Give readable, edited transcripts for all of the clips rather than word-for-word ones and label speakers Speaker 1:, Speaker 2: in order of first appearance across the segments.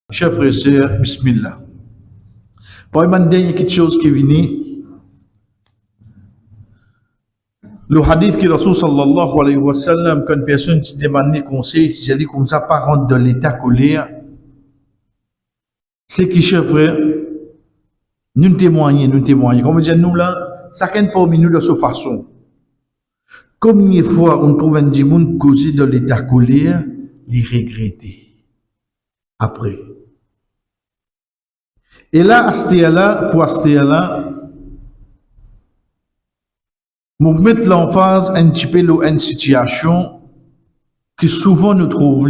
Speaker 1: Chers frères et sœurs, Bismillah. Pour une dernière chose qui vient, le hadith que Rasul sallallahu alayhi wa sallam, quand une personne te demande des conseils, si elle dit comme ça, pas rentrer dans l'état colère, c'est qui, chers frères, nous témoignons. Comme je dis, nous là, chacun parmi nous de cette façon. Combien de fois on trouve un démon causé dans l'état colère, il regrette. Après. Et là, pour là, nous mettons l'emphase un petit peu dans une situation que souvent nous trouvons,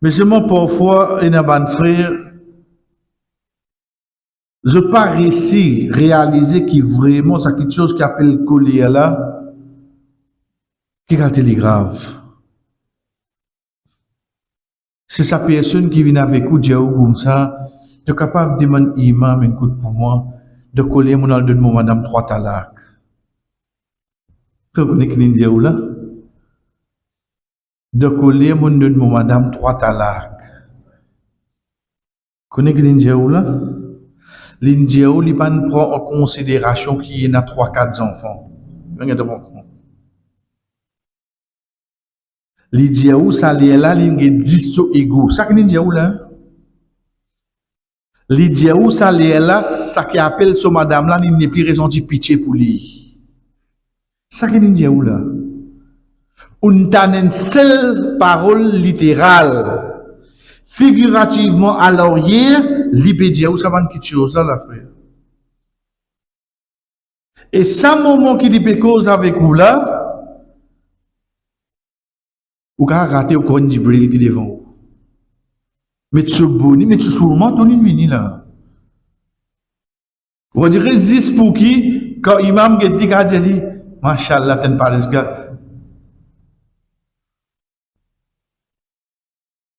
Speaker 1: mais seulement parfois, il y a un frère, je n'ai pas réussi à réaliser que vraiment c'est quelque chose qui appelle colère là, qui est grave. C'est sa personne qui vient avec vous, dire comme ça, tu es capable de demander imam, écoute pour moi, de coller mon alde de mon madame 3 talak. Vous connaissez qui dit là? De coller mon de mon madame 3 talak. Vous connaissez qui dit là? L'indiao, il prend en considération qu'il y a 3-4 enfants. L'indiao, ça l'est là, il y a 10 égaux. Ça qui dit là? L'indiao, ça l'est là, ça qui appelle ce madame là, il n'y a plus raison de pitié pour lui. Ça qui dit là? On a une seule parole littérale. Figurativement, à l'arrière, l'ibédia ou ça va quelque chose là, la frère. Et ça, moment qui dit cause avec vous là, vous avez raté au coin du bril qui est devant vous. Mais tu boni, mais tu sûrement ton vini là. Vous dire résiste pour qui, quand imam qui dit qu'à dit, machallah, t'en parles, gars.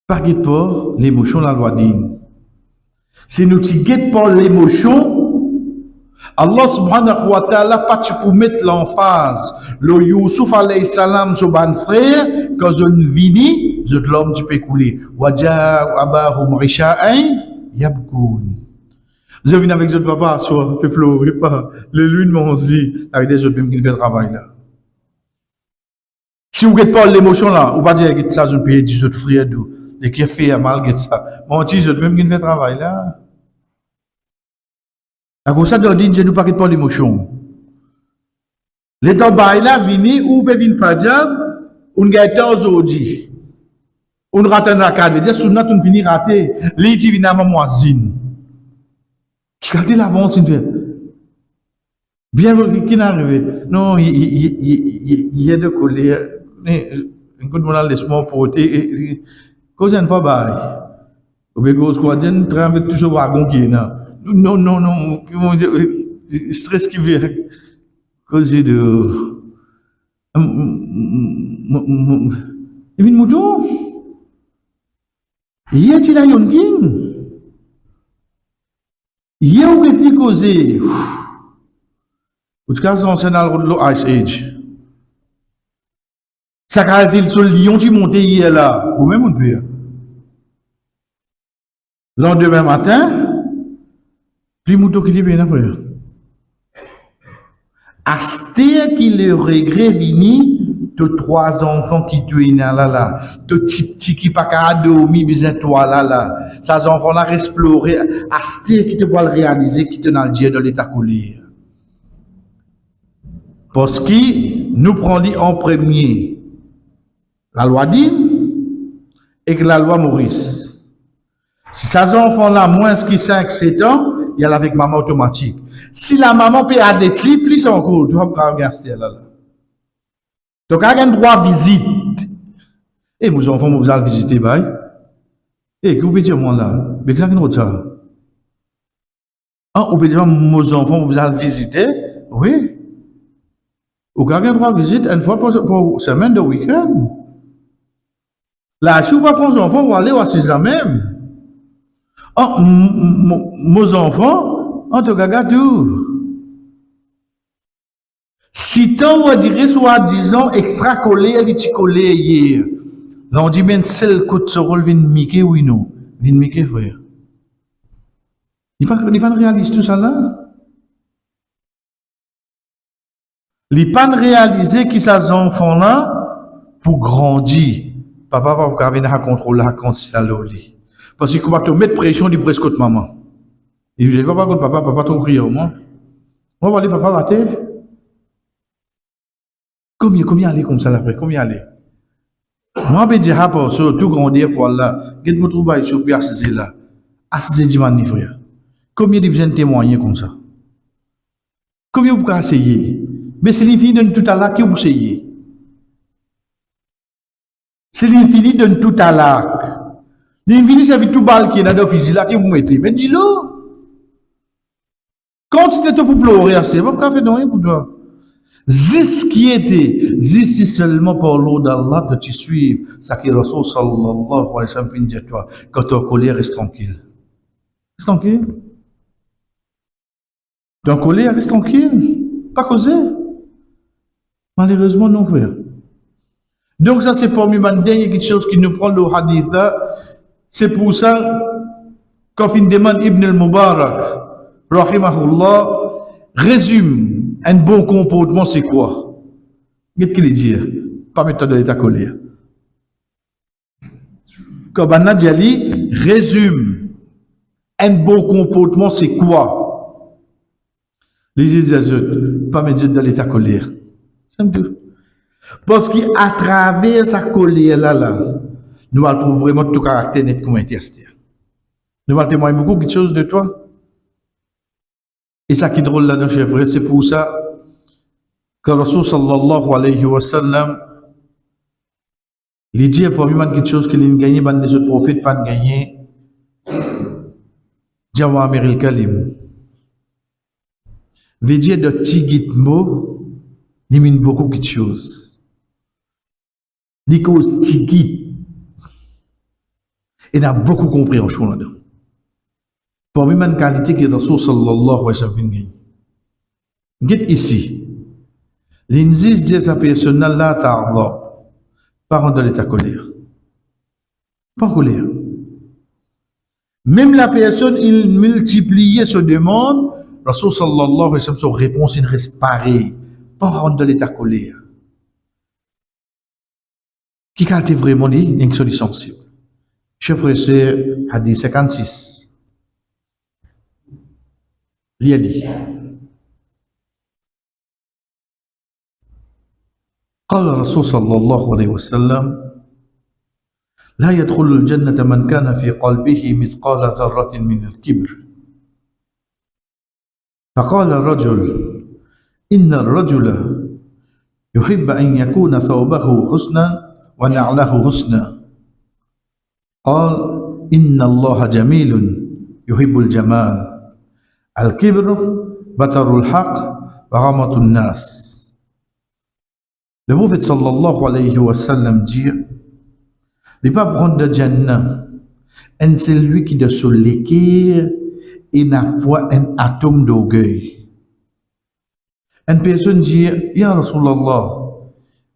Speaker 1: Pas guette pas l'émotion, la loi dit. Si nous ne guette pas l'émotion, Allah subhanahu wa ta'ala pas pour mettre l'emphase. Le Youssouf alayhi salam, son ban frère, quand je vini, je l'homme tu peux couler. Waja abahum risha'ain yabkoun. Je viens avec ce papa, soit, ne pleurez pas. Le lune m'ont dit, avec des autres qui fait travail là. Si vous ne guette pas l'émotion là, vous pas dire que ça, je paye 10 autres frères d'eau. Et qui fait mal que ça. Mon petit, je même qui fait travail là. À cause ça, je ne pas pas l'émotion. Les temps là, vini ou peut venir faire on gagne aujourd'hui. On rate un acad, dire sur notre on finit raté. Les dit vient à ma moisine. Qui a dit l'avance une fait. Bien qui n'est arrivé. Non, il y a de colère. Un coup de mon laisse-moi porter. Cause une fois, bah, au bégo squadron, train avec tout ce wagon qui est là. Non, stress qui vient, cause de. Il vient de mouton. Il y a il a yon king. Il y a où est-il causé? En tout cas, c'est dans le Ice Age. Ça caractérise sur le lion qui monte hier là, ou même on peut. Le lendemain matin, plus mouton qui dit bien frère. Asté qui le regret vini de 3 enfants qui tuent là, de petit qui pas qu'à dormir besoin toi là. Ces enfants là explorer, asté qui te voit le réaliser qui te dans le Dieu de l'état colère. Parce que nous prenons en premier la loi dit et que la loi Maurice. Si ces enfants-là, moins que 5-7 ans, il y a avec maman automatique. Si la maman peut avoir des clips, plus encore, tu vas pas regarder là. Donc, il y a un droit de visite. Et vos enfants, vous allez visiter, bye. Et que vous pouvez dire, moi là, mais qu'est-ce que vous avez? Vous pouvez dire, vos enfants, vous allez visiter, oui. Vous avez un droit de visite une fois pour semaine de week-end. Là, si vous ne prenez pas vos enfants, vous allez voir ces même. Mes enfants, en tout cas, tout. Si tu on dirait soi-disant extra collé, petit collé hier. Là, on dit, mais c'est le coup de ce rôle vient Mickey, oui, non. Vin frère. Il pas réalise tout ça là. Il pas réaliser qui ces enfants là pour grandir. Papa va pas venir à contrôler la loli. Parce qu'il va te mettre pression du presque de maman. Il dit papa contre papa ton crier au moins. On va aller papa rater. Combien aller comme ça après? Combien aller? Moi je dire rapport sur tout grandir pour Allah. Qu'est-ce que vous trouvez sur pied à là? À ce dimanche frère. Combien de besoin de témoigner comme ça? Combien vous pouvez essayer? Mais c'est l'infini de tout à l'heure qui vous essayez. C'est l'infini de tout à l'heure. L'infini c'est tout balle qui est dans le physique là qui vous mettez. Mais dis-le. Quand c'était pour pleurer, c'est pas pour faire rien pour toi. Zis qui était, zis c'est seulement par l'eau d'Allah que tu suives. Ça qui est Rasul sallallahu alayhi wa sallam fin de toi. Quand tu es en colère, reste tranquille. Reste tranquille. Tu es en colère, reste tranquille. Pas causer. Malheureusement, non, frère. Donc, ça, c'est pour moi, quelque chose qui nous prend le hadith là. C'est pour ça, quand on demande Ibn al-Mubarak, rahimahullah, résume un bon comportement, c'est quoi? Qu'est-ce qu'il dit? Pas mettre de l'état colère. Quand Banna Diali résume un bon comportement, c'est quoi? Les disent, pas mettre de l'état colère. C'est tout. Parce qu'à travers sa colère là, nous allons trouver vraiment tout caractère net comme interstère. Nous allons témoigner beaucoup de choses de toi. Et ça qui est drôle là-dedans, chers frères, c'est pour ça que Rasul sallallahu alayhi wa sallam, il dit pour lui quelque chose qu'il a gagné, les autres prophètes pas gagné. Jawamir al-Kalim. Veut dire de tigit mot, il mine beaucoup de choses. Il cause tigit. Il a beaucoup de compréhension là-dedans. Pour lui, une qualité que Rasul sallallahu alayhi wa sallam gagne. Guide ici. L'inzis dit sa personne là, ta'Allah. Pas rendre l'état colère. Pas colère. Même la personne, il multipliait ce demande, Rasul sallallahu alayhi wa sallam, son réponse, il reste pareil. Pas rendre l'état colère. Qui a été vraiment dit, il y a une chose sensible. Chef frère, c'est Hadith 56. Il a dit. قال الرسول صلى الله عليه وسلم لا يدخل الجنة من كان في قلبه مثقال ذرة من الكبر فقال الرجل إن الرجل يحب أن يكون ثوبه حسنا ونعله حسنا قال إن الله جميل يحب الجمال الكبر بطر الحق وغمط الناس. Le prophète sallallahu alayhi wa sallam dit, il ne pas prendre de Jannah, un c'est lui qui de se l'équire et n'a pas un atome d'orgueil. Une personne dit, Ya Rasulallah,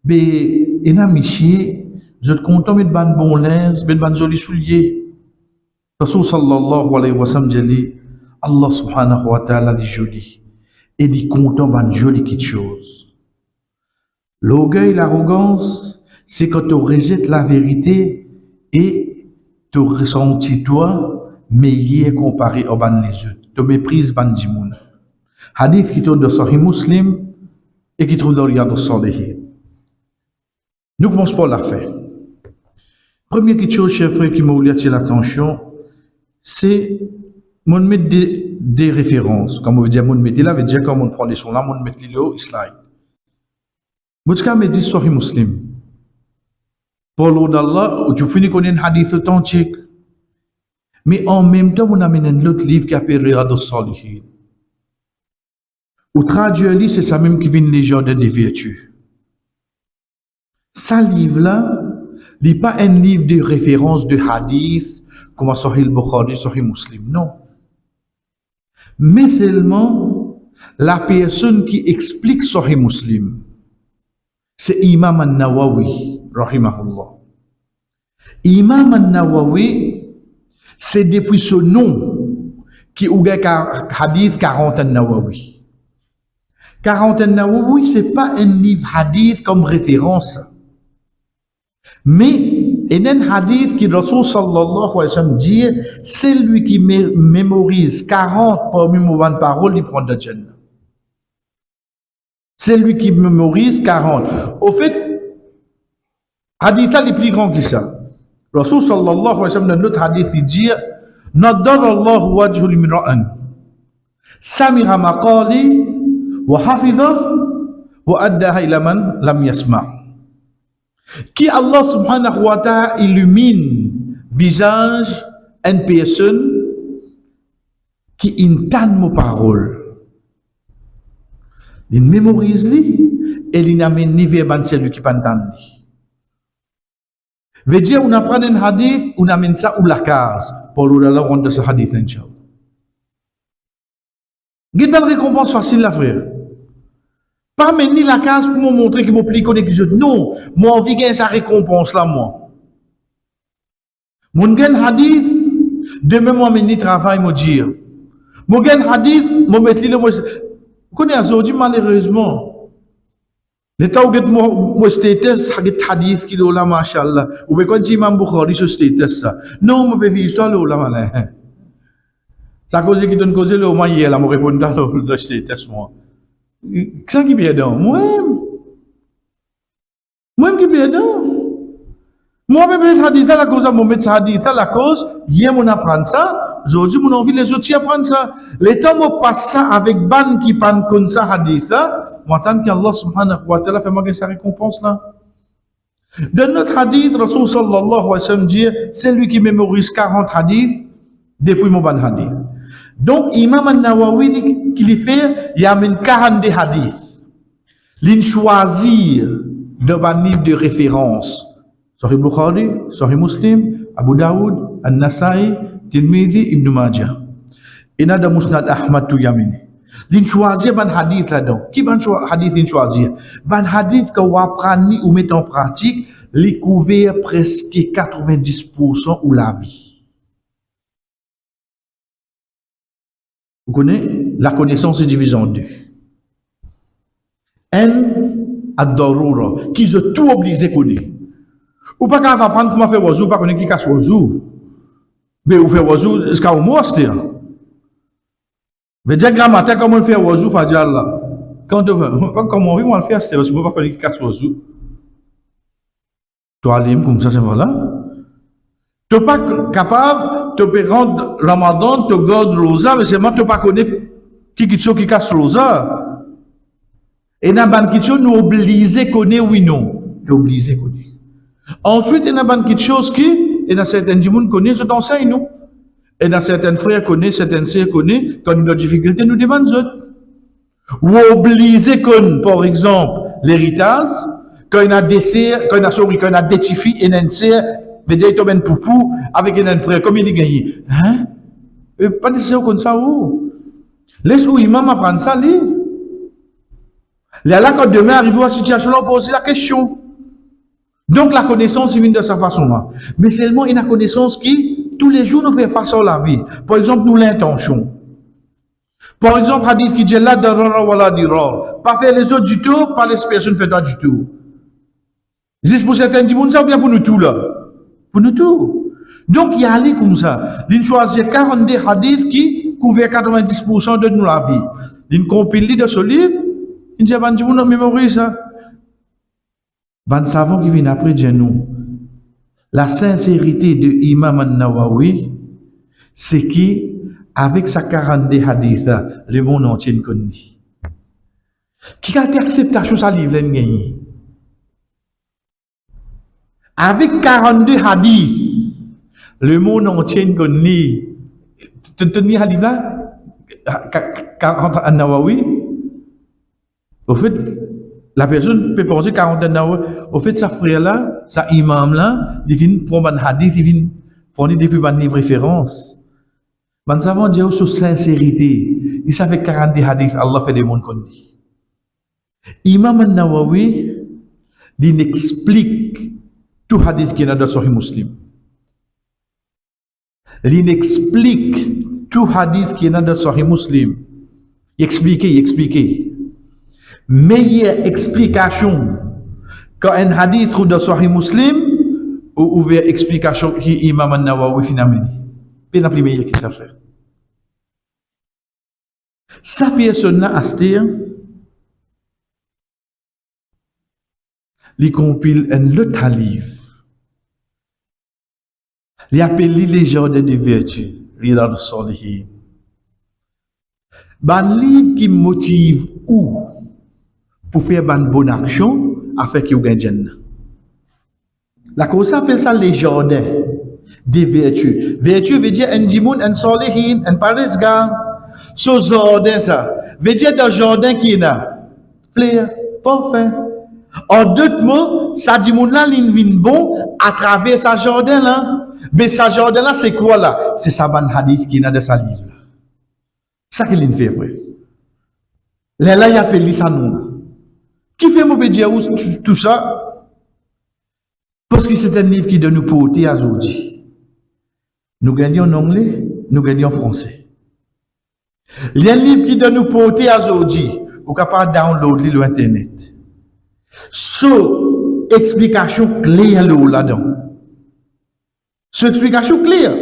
Speaker 1: mais il a miché, je suis content de ban bon linge, de ban joli soulier. Rasul sallallahu alayhi wa sallam dit, Allah subhanahu wa ta'ala dit joli, et dit content ban joli quelque chose. L'orgueil, l'arrogance, c'est quand tu rejettes la vérité et tu ressentis toi meilleur comparé au ban les autres. Tu méprises ban dimoun. Hadith qui trouve dans Sahih Muslim et qui trouve dans Riyad al-Salihin. Nous commençons par la fin. Première chose, chers frères, qui m'a voulu attirer l'attention, c'est mon mettre des références. Comme on veut dire, mon mettre là, veut dire quand on prend les sons là, mon mettre les là, slide. Bouchka me dit Sahih Muslim. Pour l'eau d'Allah, tu finis qu'on ait un hadith authentique. Mais en même temps, on amène un autre livre qui s'appelle Riyad al-Salihin. Ou traduit, c'est ça même qui vient les gens de des vertus. Ce livre-là, n'est pas un livre de référence de hadith, comme Sahih al-Bukhari, Sahih Muslim, non. Mais seulement la personne qui explique Sahih Muslim. C'est Imam al-Nawawi, rahimahullah. Imam al-Nawawi, C'est depuis ce nom qui est hadith 40 an-Nawawi. 40 an-Nawawi, c'est pas un livre hadith comme référence. Mais, il y a un hadith qui Rasul sallallahu alayhi wa sallam dit, c'est lui qui mémorise 40 parmi les paroles, il prend de Jannah. C'est lui qui mémorise 40. Au fait, hadith est plus grand que ça. Rasul sallallahu alayhi wa sallam, dans notre hadith, il dit, Nadar Allah wajhul mira'an. Samira maqali, wa hafidha, wa addaha ila man lam yasma'. Qui Allah subhanahu wa ta'ala illumine visage une personne qui entend nos paroles. Il mémorise et il n'amène ni vers celui qui n'entend. Veut dire, on apprend un hadith, on amène ça ou la case pour le rendre de ce hadith, Inch'Allah. Il y a une belle récompense facile, là, frère. Pas mener la case pour me montrer qu'il m'a plus connu que je. Non, moi, envie de sa récompense là, moi. Mon gain hadith, demain, moi, mener travail, moi, dire. Mon gain hadith, moi, mettre le moi. Vous connaissez, aujourd'hui, malheureusement, l'état où moi, status, hadith, qui est là, machallah. Ou bien, quand Imam Bukhari, ce status, ça. Non, moi, je vais histoire là, malin. Ça cause qui donne cause, là, au moins, hier, là, moi, répondre dans le status, moi. Qu'est-ce qui est dedans? Moi qui est dedans. Moi, je vais hadith la cause, je vais mettre hadith la cause, hier, on apprend ça, aujourd'hui, mon envie les autres apprendre ça. Les temps, on passe ça avec ban qui prennent comme ça hadith là, moi, tant qu'Allah subhanahu wa ta'ala fait moi sa récompense là. Dans notre hadith, Rasul sallallahu alayhi wa sallam dit, c'est lui qui mémorise 40 hadiths depuis mon ban hadith. Donc, Imam al-Nawawi, qui lui fait, il y a une 40 hadiths. Il choisir de ban livre de référence. Sahih Bukhari, Sahih Muslim, Abu Daoud, An-Nasai, Tirmidhi, Ibn Majah. Et il y a Musnad Ahmad tout Yamini. Il choisir ban hadith là-dedans. Qui ban hadith il choisir? Ban hadith que vous apprenez ou mettez en pratique, les couvert presque 90% ou la vie. Vous connaissez? La connaissance est divisée en deux. Un, ad-darura, qui se tout obligé à connaître. Ou pas qu'à apprendre comment faire wazou, pas connaître qui casse wazou. Mais vous faites wazou, est-ce qu'on m'a dit? Mais dire grammaire, comment faire wazou, faut dire là. Quand on veut, comment on va le faire, c'est parce que vous ne pas connaître qui casse wazou. Toi, alim, comme ça, c'est voilà. Tu n'es pas capable, tu peux rendre Ramadan, tu gardes rosa, mais seulement tu n'es pas connaître qui casse rosa. Et dans ban kitcho, nous obligés connaître oui non. Tu obligé connaître. Ensuite, il y a ban chose qui, et dans certains gens connaissent, je t'enseigne nous. Et dans certains frères connaissent, certaines sœurs connaissent, quand nous avons des difficultés, nous demandons autres. Ou obligé connaître, par exemple, l'héritage, quand il y a des sœurs, quand il y a des petits filles, et une sœur, mais déjà, il y a un poupou avec un frère, comme il est gagné. Hein? Pas nécessaire comme ça, où? Laisse où imam apprendre ça, lui. Là, quand demain arrive à la situation, on pose la question. Donc, la connaissance, il vient de cette façon-là. Mais seulement, il y a une connaissance qui, tous les jours, nous fait face à la vie. Par exemple, nous, l'intention. Par exemple, hadith qui dit, la darara wa la dirar. Pas faire les autres du tout, pas les personnes fait toi du tout. Juste pour certains, disent, ça ou bien pour nous tous, là? Pour nous tous. Donc, il y a allé comme ça. Il choisit 42 hadiths qui couvrent 90% de nous la vie. Il compile de ce livre, il dit, ben, on a mémorisé ça. Ben, savons qui vient après dire nous. La sincérité de Imam al-Nawawi, c'est qui, avec sa 42 hadiths, le monde entier connaît. Qui a été acceptation sa livre, gagné. Avec 42 hadiths, le monde entier connaît. Tu te dis hadith là? 40 al-Nawawi? Au fait, la personne peut penser 40 al-Nawawi. Au fait, sa frère là, sa imam là, il vient prendre un hadith, il vient prendre depuis une référence. Nous avons dit sur sincérité. Il savait 40 hadiths, Allah fait des mondes qu'on dit. Imam al-Nawawi, il explique tout hadith qui est dans le Sahih Muslim. Il explique tout hadith qui est dans le Sahih Muslim. Il explique. Meilleure explication quand un hadith ou dans Sahih Muslim ou ouvert explication qui Imam An-Nawawi finalement. Puis la première qui ça fait. Ça personne à astir. Il compile un autre livre. Il appelle les jardins de vertu, Riyad al-Salihin. Un livre qui motive ou pour faire une bonne action afin qu'il y ait Jannah. La cause appelle ça les jardins de vertu. Vertu veut dire un dimoun, un salihin, un paresgar. Ce jardin ça veut dire dans jardin qui est là. Fleur, parfait. En d'autres mots, ça dit là, il vient bon à travers sa jardin là. Mais sa jardin là, c'est quoi là? C'est sa ban hadith qui est dans sa livre. Ça qu'il fait, ouais. Là, il appelle ça nous. Qui fait mauvais dire tout ça? Parce que c'est un livre qui doit nous porter à aujourd'hui. Nous gagnons en anglais, nous gagnons en français. Il y a un livre qui doit nous porter à aujourd'hui. Vous êtes capable de downloader sur Internet. So, explication claire là-dedans. So, explication claire.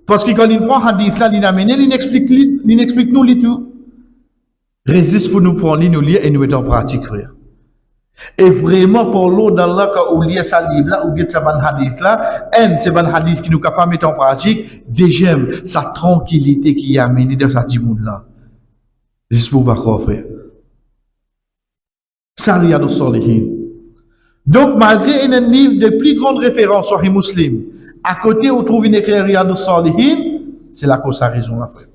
Speaker 1: Parce que quand il prend hadith là, il amène, il explique nous les tout. Résiste pour nous prendre, nous lire et nous mettre en pratique. Et vraiment, pour l'eau d'Allah, quand on lit ce livre-là, ou bien ce hadith là, c'est un hadith qui nous capable de mettre en pratique, déjà, sa tranquillité qui est amenée dans ce monde-là. Juste pour voir, frère. Ça, Riyad al-Salihin. Donc, malgré un livre de plus grande référence, Sahih Muslim, à côté, on trouve une écriture Riyad al-Salihin, c'est la cause à raison, là, frère.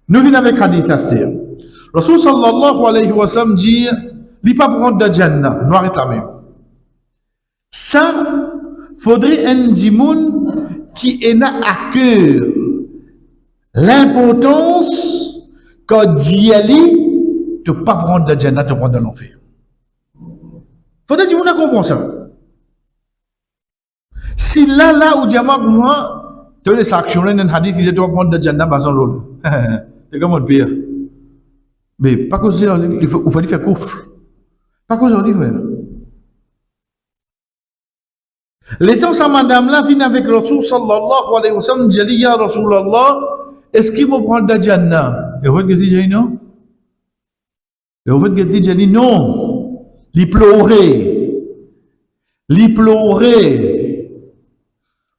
Speaker 1: Nous venons avec hadith Astir. Rasul sallallahu alayhi wa sallam dit, il pas prendre de Jannah, nous arrêtons la même. Ça, faudrait un dimoun qui est à cœur l'importance quand d'y aller, de ne pas prendre de Jannah, de prendre de l'enfer. Faudrait que vous compreniez ça. Si là, où diamant, moi, tu as des actions, un hadith qui dit, tu vas prendre de Jannah, bazan l'autre. C'est comme on pire. Mais pas que c'est, il faut faire coufre. Pas que c'est, frère. L'étant sa madame là vient avec Rasul sallallahu alayhi wa sallam, dit, ya Rasulallah, est-ce qu'il va prendre de Jannah? Et vous voyez que dit non? Et vous voyez que dit non. Il pleurait.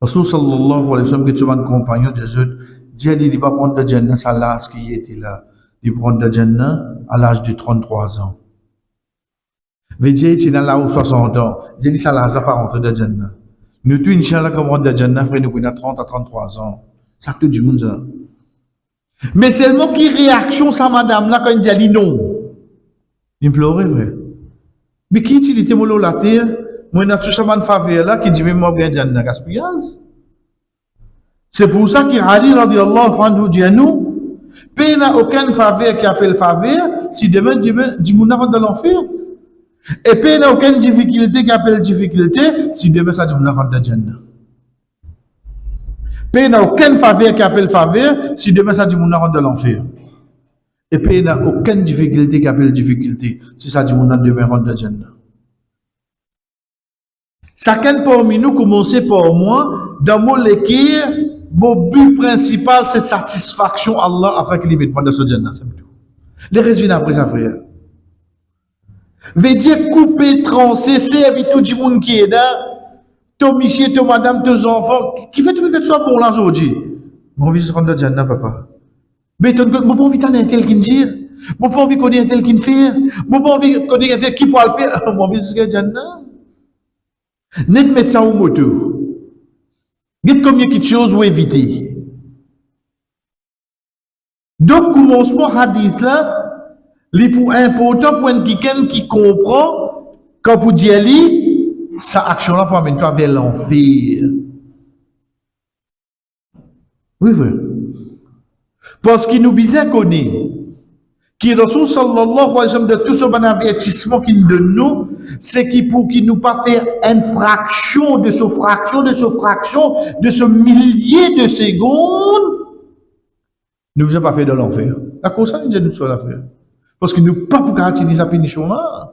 Speaker 1: Rasul sallallahu alayhi wa sallam, qui est un compagnon de Jésus, dit, il va prendre de Jannah à l'âge qui était là. Il prend de Jannah à l'âge de 33 ans. Mais Dieu, il est là où 60 ans. Dieu dit, ça n'a pas rentré de Jannah. Nous, tous, Inch'Allah, comme on de Jannah, frère, nous, on a 30 à 33 ans. Ça, tout du monde, ça. Mais seulement qui réaction, ça, madame, là, quand il dit non. Il pleurait, vrai. Mais qui utilise mon la terre? Moi, il a tout ça, une faveur là, qui dit, mais moi, bien Jannah, gaspillage. C'est pour ça qu'Ali, radiallahu anhu, dit à nous, il n'y a aucune faveur qui appelle faveur, si demain, du monde rentre dans l'enfer. Et puis, il n'y a aucune difficulté qui appelle difficulté, si demain, ça, du monde rentre dans Jannah. Puis, il n'y a aucune faveur qui appelle faveur, si demain, ça, du monde rentre dans l'enfer. Et puis, il n'y a aucune difficulté qui appelle difficulté, si ça, du monde demain rentre dans Jannah. Chacun parmi nous commence par moi, dans mon l'équire, mon but principal, c'est satisfaction Allah afin qu'il mette moi dans ce Jannah. Les résultats après ça, frère. Veut dire couper, trancher, servir tout le monde qui est là, ton monsieur, ton madame, tes enfants, qui fait tout le soit pour là aujourd'hui. Mon envie de se rendre dans Jannah, papa. Mais ton mon pas envie d'aller un tel qui me dit, mon pas envie de connaître un tel qui me fait, mon pas envie de connaître un tel qui pourra le faire, mon envie de se rendre dans Jannah. Net mettre ça au moto. Dites combien de choses ou éviter. Donc, commencement hadith là, les pour important pour quelqu'un qui comprend, quand vous dites sa action là pour amener toi vers l'enfer. Oui, vrai. Parce qu'il nous bien connaît, Qui Rasul sallallahu alayhi wa sallam de tout ce bon avertissement qu'il donne nous, c'est qui pour qu'il nous pas faire une fraction de ce fraction, de ce fraction, de ce millier de secondes, nous ne faisons pas faire de l'enfer. À cause ça, nous sommes l'affaire. Parce que nous ne pas pour garantir sa punition là.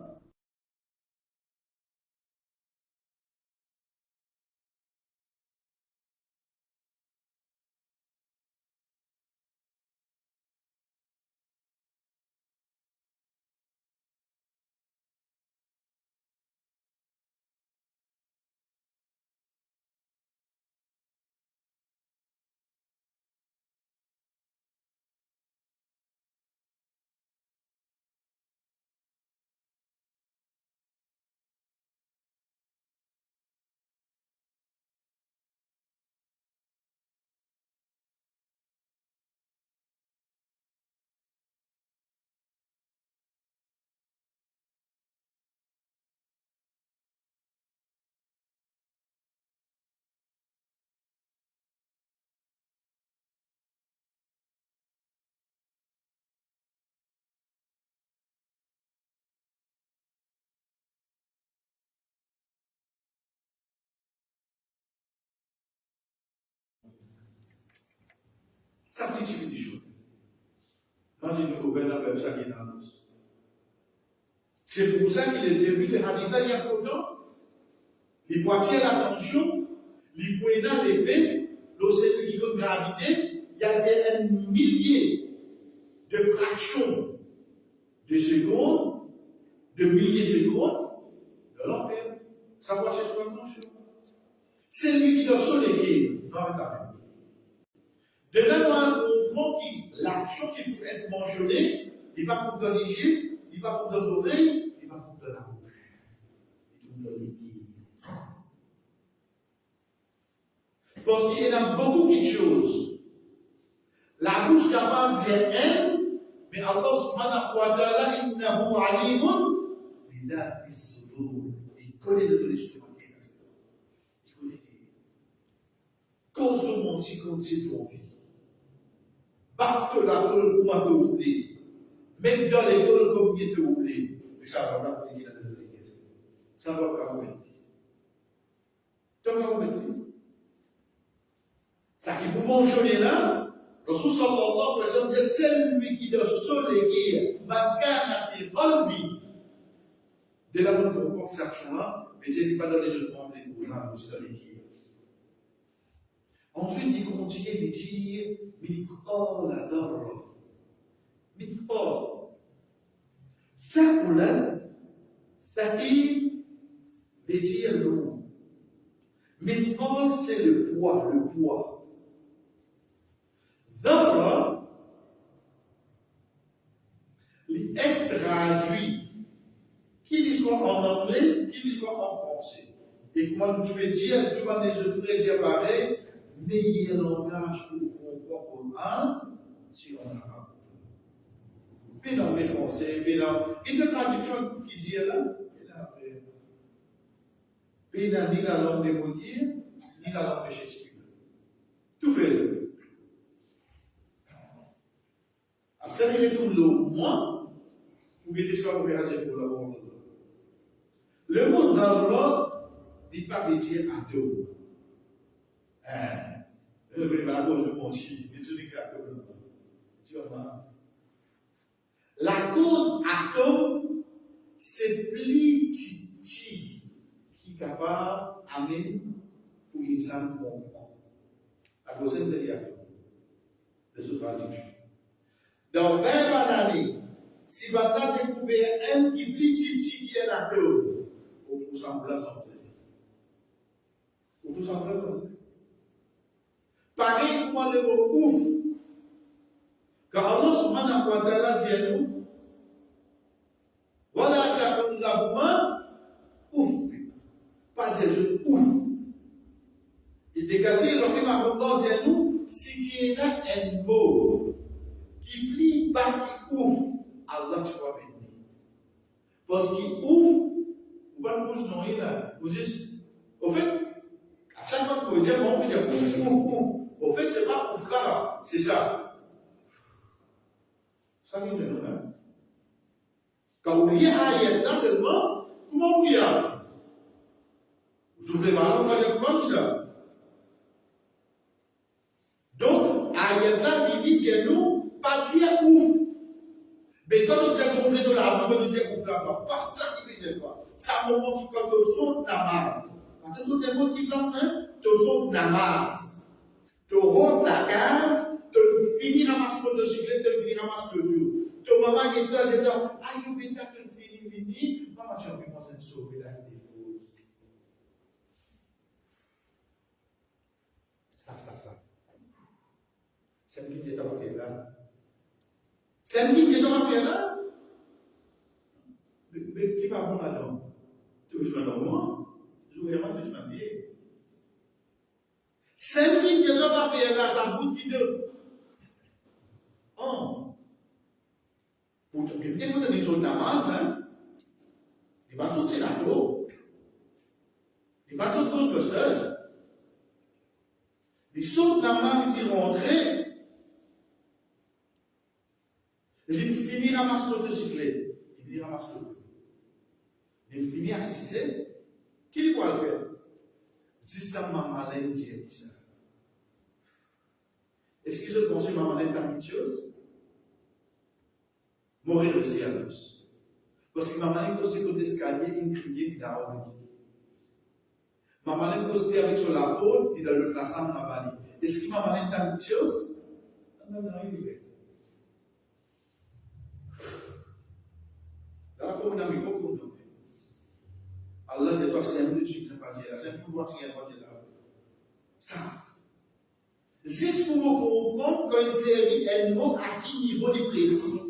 Speaker 1: Ça petit des choses. Moi, j'ai une gouverneur avec ça qui est dans l'os. C'est pour ça qu'il est début de Haditha, il y a pourtant, il peut attirer l'attention, il peut élever, l'océan qui donne gravité, il y avait un millier de fractions de secondes, de milliers de secondes de l'enfer. Ça va chercher l'attention. C'est lui qui doit soleiller. Non, mais t'as vu. De là, on comprend que l'action qui peut être mentionnée, il va pour dans les yeux, il va pour dans les oreilles, il va pour dans la bouche. Il va pour dans les pieds. Parce qu'il y a beaucoup de choses. La bouche capable de dire elle, mais Allah subhanahu wa ta'ala, innahu alimun, bidati sudur. Il connaît de l'histoire. Il connaît. Cause de mon petit côté ton vie. Battre la gueule comme un peu roulé. Mettre dans les gueules comme il était roulé. Mais ça va pas pour dire la vérité. Ça va pas vous mettre. Tu vas vous mettre. Ça qui vous mange là, Rasul sallallahu alayhi wa sallam dit c'est lui qui doit soleiller makana fi qalbi. De la bonne comprend cette action-là, mais c'est pas dans les jeux de monde, les là, c'est dans les qui. Ensuite, il continue de dire mithqal dharra. Mithqal. Thaqulan, thaqil veut dire lourd. Mithqal, c'est le poids, le poids. Dharra, il est traduit, qu'il soit en anglais, qu'il soit en français. Et comment tu peux dire, tu vas je devrais dire pareil, meilleur langage pour comprendre un, si on a pas. Puis dans les français, puis dans. Et de traduction qui dit là, puis dans ni la langue de Molière, ni la langue de Shakespeare. Tout fait. Ça il retourne le moi, pour que tu sois opéré pour l'avoir. Le mot d'Allah n'est pas dire à deux. Je vais la cause de mon chi, mais tu n'es qu'à deux. Tu vois, la cause atome, c'est plus petit qui est capable d'amener pour une salle comprendre. La cause, c'est l'atome. De ce traduction. Dans 20 années, si maintenant découvert un qui est plus petit qui est l'atome, pour tout sembler comme ça. Pour tout sembler comme ça. Pareil comme le mot ouf. Quand Allah subhanahu wa ta'ala dit à nous, voilà la main, ouf. Pas dire je ouf. Il dégage le rime Allah dit à nous, si tu es un mot qui plie pas qui ouf, Allah tu vas bénir. Parce qu'il ouf, vous pas le bouge non là, vous dites, au fait, à chaque fois que vous dites, on peut dire ouf, ouf, ouf. Au fait, c'est pas ouf là, c'est ça. Ça vient de nous, hein. Quand vous liez ayat là seulement, comment vous liez? Vous trouvez mal, moi je comprends ça. Donc, ayat là, il dit, tiens nous, pas dire ouf. Mais quand on dit qu'on fait de l'argent, quand on dit qu'on fait l'argent, pas ça qui veut dire quoi. C'est un moment qui, quand on saute namaz. Quand on saute des mots qui placent, hein, on saute namaz. Tu rentres la case, tu finis ramasser le cyclette, tu finis ramasser le tout. Tu maman qui est toi, j'ai dit, ah, you bêta, tu finis, maman, tu as pu penser de sauver la vie. Ça. C'est ce qui est en fait là. C'est ce qui est en fait là. Mais qui va bon là-dedans? Tu veux jouer dans moi? Je veux vraiment te jouer. C'est ce qui est en fait là, ça goûte qui de. Oh. Pour te dire que tu es sur ta main, il va tout sénateur. Il va tout Ghostbusters. Il saute la main qui rentrait. Il finit à ramasser le cyclette. Il finit à ramasser le. Il finit à 6 heures. Qui doit le faire? Si ça m'a malin dit ça. Est-ce que je pense que ma malin est ambitieuse? Mourir de silence. Parce que ma malin costé comme l'escalier, il criait, il a oublié. Ma malin costé avec sur la peau, il a le placé en ma Est-ce que ma malin est ambitieuse? Non, il est. Là, comme on a mis beaucoup de Allah, je dois simple, tu ne sais pas dire. C'est pour moi, tu ne sais pas dire là. Ça. Juste pour vous comprendre, quand il s'agit d'un mot à quel niveau de précis.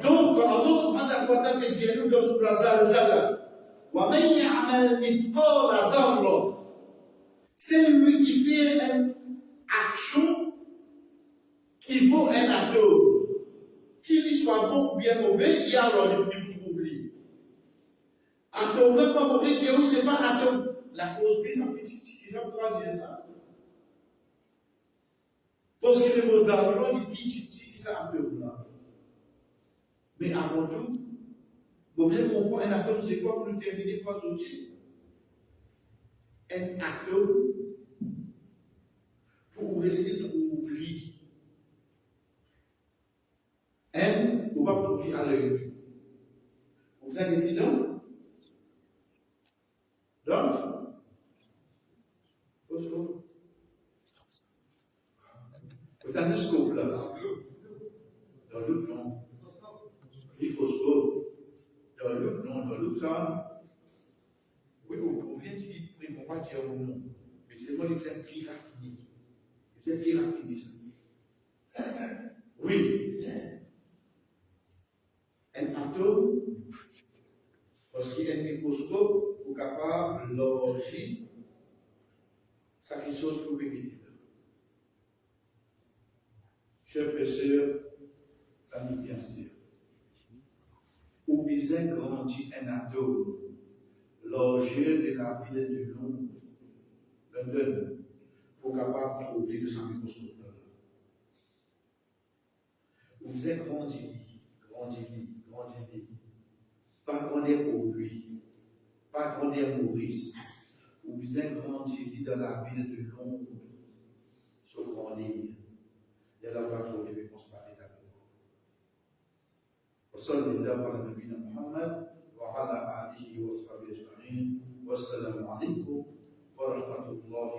Speaker 1: Donc, quand Allah subhanahu wa ta'ala dit, nous dans ce place, وَمَنْ يَعْمَلْ مِثْقَالَ ذَرَّةٍ. C'est lui qui fait une action qui vaut un atome. Qu'il soit bon ou bien mauvais, il y a alors des petits troubles. Atome, même pas mauvais, Dieu, c'est pas atome. La cause bien, la petite, qui ça pourra dire ça? Parce que le mot d'argent, il dit qui ça atome là. Mais avant tout, vous bien comprendre, un atome, c'est quoi pour nous terminer par aujourd'hui? Un atome, pour rester trouvé. Un, on va trouver à l'œil. Vous avez dit donc? Donc, tandiscope là, dans le plan, microscope, dans le plan, dans le ça, oui, on vient de dire, mais on ne va pas dire non, mais c'est moi l'exemple plus raffiné. C'est plus raffiné ça. Oui, un atome, parce qu'il y a un microscope pour capable de loger ça quelque chose pour bénir. Chers frères et sœurs, amis bien sûr, ou bien grandit un atome, l'objet de la ville de London, pour capable de trouver de sa microscope. Ou bien grandit. Pas grandir pour lui, pas grandir Maurice, ou bien grandir dans la ville de Londres, se grandir. Il y a la voiture de réponse par l'État. وصلى الله على نبينا محمد وعلى آله وصحبه أجمعين والسلام عليكم ورحمة الله